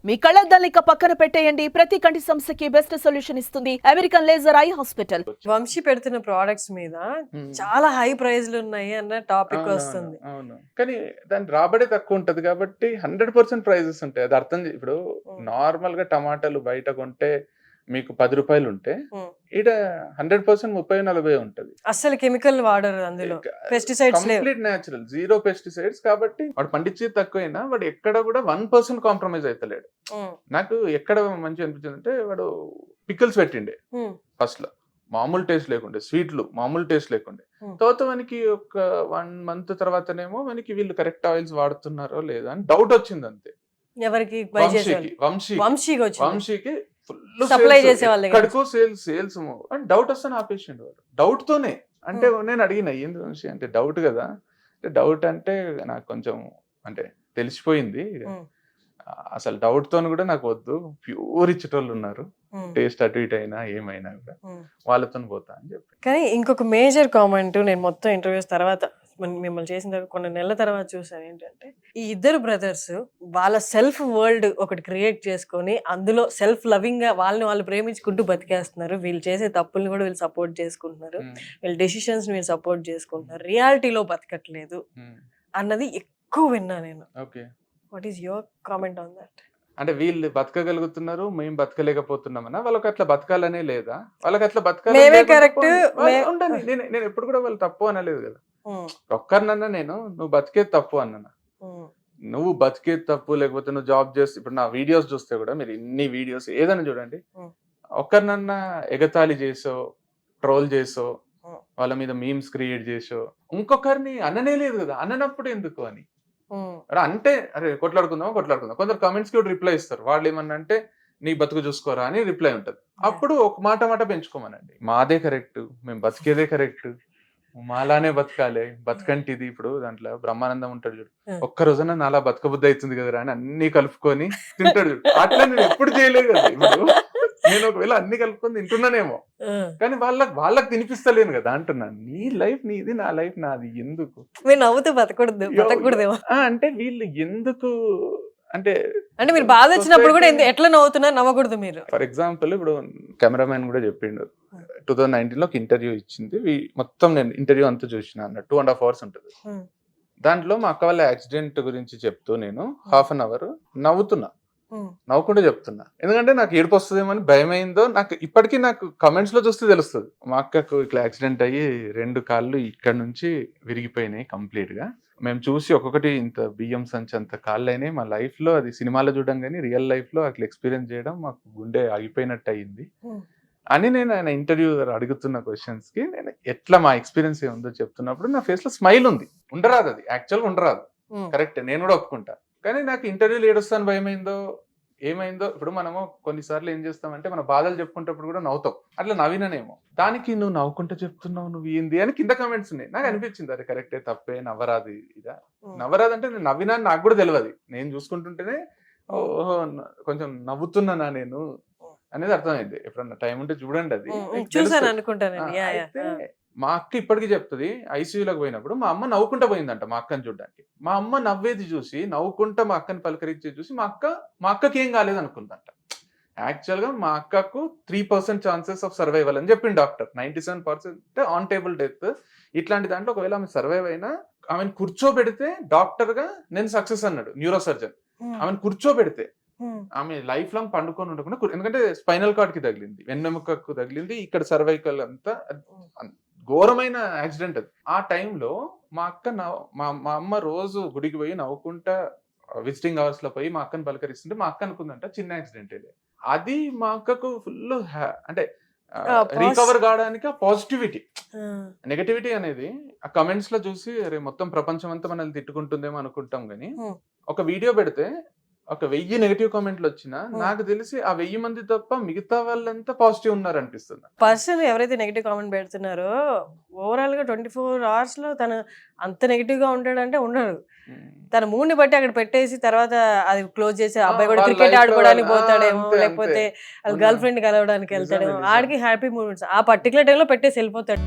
మీ కళ్ళద్దాల్ని ఇక పక్కన పెట్టేయండి. ప్రతి కంటి సమస్యకి బెస్ట్ సొల్యూషన్ ఇస్తుంది American laser eye hospital. Vamsi పెడుతున్న ప్రొడక్ట్స్ మీద చాలా హై ప్రైజ్లు ఉన్నాయి అన్న టాపిక్ వస్తుంది. అవును, కానీ దాని రాబడి తక్కువ ఉంటది కాబట్టి 100% ప్రైజెస్ ఉంటాయి. అది అర్థం ఇప్పుడు నార్మల్ గా టమాటాలు బయట కొంటే మీకు 10 రూపాయలు ఉంటే ఈడ 100% 30-40 ఉంటది. అసలు కెమికల్ వాడరు, అందులో పెస్టిసైడ్స్ లేవు, కంప్లీట్ నేచురల్, జీరో పెస్టిసైడ్స్. కాబట్టి వాడు పండించేది తక్కువైనా వాడు ఎక్కడ కూడా 1% కాంప్రమైజ్ అవుతలేడు. నాకు ఎక్కడ మంచి అనిపించింది అంటే వాడు పికిల్స్ పెట్టిండే ఫస్ట్ లో, మామూలు టేస్ట్ లేకుండే, స్వీట్లు మామూలు టేస్ట్ లేకుండే. తర్వాత మనకి ఒక 1 month తర్వాతనేమో మనకి వీళ్ళు కరెక్ట్ ఆయిల్స్ వాడుతున్నారో లేదా అని డౌట్ వచ్చింది అంతే. ఎవరికి? వంశీకి ఫుల్ సప్లై చేసే వాళ్ళు ఎక్కడికో సేల్స్ అని డౌట్ వస్తాను ఆపేసిండు వాడు. డౌట్ తోనే అంటే నేను అడిగిన ఏంది వంశీ అంటే డౌట్ కదా అంటే, డౌట్ అంటే నాకు కొంచెం అంటే తెలిసిపోయింది అసలు డౌట్ తోని కూడా నాకు వద్దు, ప్యూర్ ఇచ్చేటోళ్ళు ఉన్నారు, టేస్ట్ అటు ఇటు అయినా ఏమైనా కూడా వాళ్ళతో పోతా అని చెప్పి. కానీ ఇంకొక మేజర్ కామెంట్ నేను మొత్తం ఇంటర్వ్యూస్ తర్వాత మిమ్మల్ని చేసిన తర్వాత కొన్ని నెలల తర్వాత చూసాను ఏంటంటే, ఈ ఇద్దరు బ్రదర్స్ వాళ్ళ సెల్ఫ్ వరల్డ్ ఒకటి క్రియేట్ చేసుకొని అందులో సెల్ఫ్ లవింగ్ గా వాళ్ళని వాళ్ళు ప్రేమించుకుంటూ బతికేస్తున్నారు. వీళ్ళు చేసే తప్పుల్ని కూడా వీళ్ళు సపోర్ట్ చేసుకుంటున్నారు, వీళ్ళ డెసిషన్స్ వీళ్ళు సపోర్ట్ చేసుకుంటున్నారు, రియాలిటీలో బతకట్లేదు అన్నది ఎక్కువ విన్నా నేను. What is your comment on that? అంటే వీళ్ళు బతకగలుగుతున్నారు, మేము బతకలేకపోతున్నామన్నా? వాళ్ళకి అట్లా బతకాలనే లేదా? వాళ్ళకి అట్లా మేమే కరెక్ట్ ఉండాలి. నేను ఎప్పుడు కూడా వాళ్ళు తప్పు అనలేదు కదా. ఒక్కరినన్నా నేను నువ్వు బతికేది తప్పు అన్నా, నువ్వు బతికేది తప్పు, లేకపోతే నువ్వు జాబ్ చేస్తే, ఇప్పుడు నా వీడియోస్ చూస్తే కూడా మీరు ఇన్ని వీడియోస్ ఏదైనా చూడండి, ఒక్కరినన్నా ఎగతాళి చేసో, ట్రోల్ చేసో, వాళ్ళ మీద మీమ్స్ క్రియేట్ చేసో, ఇంకొకరిని అననే లేదు కదా. అననప్పుడు ఎందుకు అని అంటే, అరే కొట్లాడుకుందాం. కొందరు కమెంట్స్ కి రిప్లై ఇస్తారు, వాళ్ళు ఏమన్నా అంటే నీ బతుకు చూసుకోరా అని రిప్లై ఉంటది. అప్పుడు ఒక మాట పెంచుకోమనండి, మాదే కరెక్ట్, మేము బతికేదే కరెక్ట్, మాలానే బతకాలి, బతకంటిది. ఇప్పుడు దాంట్లో బ్రహ్మానందం ఉంటాడు చూడు, ఒక్క రోజున నాలా బతకబుద్ధి అవుతుంది కదరా అని అన్ని కలుపుకొని తింటాడు చూడు. అట్లా నేను ఎప్పుడు చేయలేదు కదా. ఇప్పుడు నేను ఒకవేళ అన్ని కలుపుకొని తింటున్నానేమో, కానీ వాళ్ళకి తినిపిస్తలేను కదా అంటున్నాను. నీ లైఫ్ నీది, నా లైఫ్ నాది, ఎందుకు నవ్వుతూ బతకూడదు అంటే వీళ్ళు ఎందుకు అంటే మీరు బాధ వచ్చినప్పుడు కూడా ఎట్లా నవ్వుతున్నారు, నవ్వకూడదు మీరు? ఫర్ ఎగ్జాంపుల్ ఇప్పుడు కెమెరామెన్ కూడా చెప్పిండు, 2019 లో ఇంటర్వ్యూ ఇచ్చింది, మొత్తం నేను ఇంటర్వ్యూ అంతా చూసిన అన్న 2.5 hours ఉంటుంది. దాంట్లో మా అక్క వాళ్ళ యాక్సిడెంట్ గురించి చెప్తూ నేను 1/2 hour నవ్వుకుంటూ చెప్తున్నా. ఎందుకంటే నాకు ఏడుపు వస్తుందేమో అని భయమైందో నాకు ఇప్పటికీ నాకు కమెంట్స్ లో చూస్తే తెలుస్తుంది. మా అక్కకు ఇట్లా యాక్సిడెంట్ అయ్యి 2 కాళ్ళు ఇక్కడ నుంచి విరిగిపోయినాయి కంప్లీట్ గా. మేము చూసి ఒక్కొక్కటి ఇంత బియ్యం సంచి అంత కాళ్ళు అయినాయి. మా లైఫ్ లో అది సినిమాలో చూడడం కానీ రియల్ లైఫ్ లో అట్లా ఎక్స్పీరియన్స్ చేయడం మాకు గుండె ఆగిపోయినట్టు అయ్యింది అని నేను ఆయన ఇంటర్వ్యూ అడుగుతున్న క్వశ్చన్స్ కి నేను ఎట్లా మా ఎక్స్పీరియన్స్ ఏముందో చెప్తున్నప్పుడు నా ఫేస్ లో స్మైల్ ఉంది. ఉండరాదు, అది యాక్చువల్గా ఉండరాదు, కరెక్ట్, నేను కూడా ఒప్పుకుంటా. కానీ నాకు ఇంటర్వ్యూలు ఏడుస్తాను భయమైందో ఏమైందో. ఇప్పుడు మనము కొన్నిసార్లు ఏం చేస్తామంటే మన బాధలు చెప్పుకుంటప్పుడు కూడా నవ్వుతాం, అట్లా నవ్విననేమో. దానికి నువ్వు నవ్వుకుంటూ చెప్తున్నావు, నువ్వు ఏంది అని కింద కమెంట్స్ ఉన్నాయి. నాకు అనిపించింది అరే కరెక్టే, తప్పే, నవ్వరాదు. నవ్వరాదు అంటే నేను నవ్వినా నాకు కూడా తెలియదు, నేను చూసుకుంటుంటేనే ఓహో కొంచెం నవ్వుతున్నానా నేను అనేది అర్థమైంది. ఎప్పుడన్నా టైం ఉంటే చూడండి, అది చూసాను అనుకుంటాను. మా అక్క ఇప్పటికీ చెప్తుంది, ఐసీయూలోకి పోయినప్పుడు మా అమ్మ నవ్వుకుంటా పోయిందంట మా అక్కని చూడడానికి. మా అమ్మ నవ్వేది చూసి, నవ్వుకుంటా మా అక్కని పలకరించి చూసి మా అక్కకి ఏం కాలేదు అనుకుందంట. యాక్చువల్ గా మా అక్కకు 3% ఛాన్సెస్ ఆఫ్ సర్వైవల్ అని చెప్పింది డాక్టర్. 97% on table death. ఇట్లాంటి దాంట్లో ఒకవేళ ఆమె సర్వైవ్ అయినా ఆమెను కూర్చోబెడితే డాక్టర్ గా నేను సక్సెస్ అన్నాడు న్యూరో సర్జన్. ఆమెను కూర్చోబెడితే ఆమె లైఫ్ లాంగ్ పండుకొని ఉండకుండా, ఎందుకంటే స్పైనల్ కార్డ్ కి తగిలింది, వెన్నెముకకు తగిలింది, ఇక్కడ సర్వైకల్ అంతా ఘోరమైన యాక్సిడెంట్ అది. ఆ టైంలో మా అక్క మా అమ్మ రోజు గుడికి పోయి నవ్వుకుంటా విజిటింగ్ అవర్స్ లో పోయి మా అక్కని పలకరిస్తుంటే మా అక్క అనుకుందంట చిన్న యాక్సిడెంట్. అది మా అక్కకు ఫుల్ అంటే రికవర్ కావడానికి పాజిటివిటీ, నెగటివిటీ అనేది ఆ కమెంట్స్ లో చూసి అరే మొత్తం ప్రపంచం అంతా మనల్ని తిట్టుకుంటుందేమో అనుకుంటాం. కానీ ఒక వీడియో పెడితే ఒక 1000 నెగటివ్ కామెంట్లు వచ్చినా నాకు తెలిసి ఆ 1000 మంది తప్ప మిగతా వాళ్ళంతా పాజిటివ్ ఉన్నారు అనిపిస్తుంది. పర్సన్ ఎవరైతే నెగటివ్ కామెంట్ పెడుతున్నారో ఓవరాల్ గా 24 hours లో తను అంత నెగటివ్ గా ఉంటాడంటే ఉండడు. తన మూడ్ని బట్టి అక్కడ పెట్టేసి తర్వాత అది క్లోజ్ చేసి అబ్బాయి కూడా క్రికెట్ ఆడుకోవడానికి పోతాడేమో, లేకపోతే గర్ల్ ఫ్రెండ్ కలవడానికి వెళ్తాడేమో, ఆడికి హ్యాపీ మూమెంట్స్ ఆ పర్టికులర్ టైంలో పెట్టేసి వెళ్ళిపోతాడు.